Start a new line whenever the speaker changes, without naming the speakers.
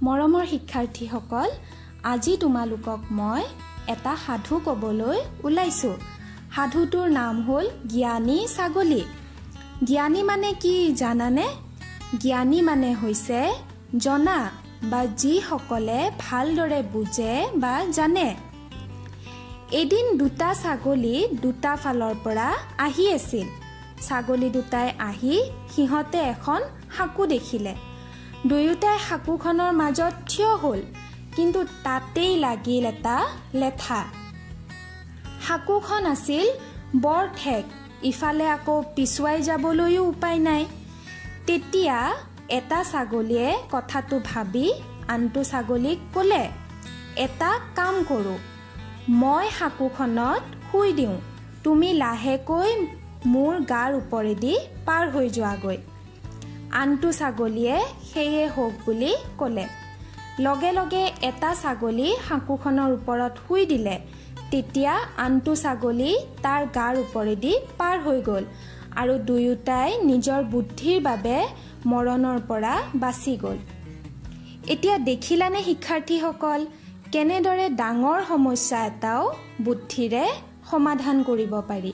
মৰমৰ শিক্ষাৰ্থীসকল, আজি তোমালোকক মই এটা সাধু ক'বলৈ ওলাইছো। সাধুটোৰ নাম হ'ল জ্ঞানী ছাগলী। জ্ঞানী মানে কি জানানে? জ্ঞানী মানে হৈছে জনা বা যিসকলে ভালদৰে বুজে বা জানে। এদিন দুটা ছাগলী দুটা ফালৰ পৰা আহি আছিল। ছাগলী দুটাই আহি সিহঁতে এখন সাঁকো দেখিলে। দুয়োটাই সাঁকোখনৰ মাজত থিয় হ'ল, কিন্তু তাতেই লাগিল এটা লেঠা। সাঁকোখন আছিল বৰ ঠেক, ইফালে আকৌ পিছুৱাই যাবলৈও উপায় নাই। তেতিয়া এটা ছাগলীয়ে কথাটো ভাবি আনটো ছাগলীক ক'লে, এটা কাম কৰোঁ, মই সাঁকোখনত শুই দিওঁ, তুমি লাহেকৈ মোৰ গাৰ ওপৰেদি পাৰ হৈ যোৱাগৈ। আনটো ছাগলীয়ে সেয়ে হওক বুলি ক'লে। লগে লগে এটা ছাগলী সাঁকোখনৰ ওপৰত শুই দিলে। তেতিয়া আনটো ছাগলী তাৰ গাৰ ওপৰেদি পাৰ হৈ গ'ল আৰু দুয়োটাই নিজৰ বুদ্ধিৰ বাবে মৰণৰ পৰা বাচি গ'ল। এতিয়া দেখিলানে শিক্ষাৰ্থীসকল, কেনেদৰে ডাঙৰ সমস্যা এটাও বুদ্ধিৰে সমাধান কৰিব পাৰি।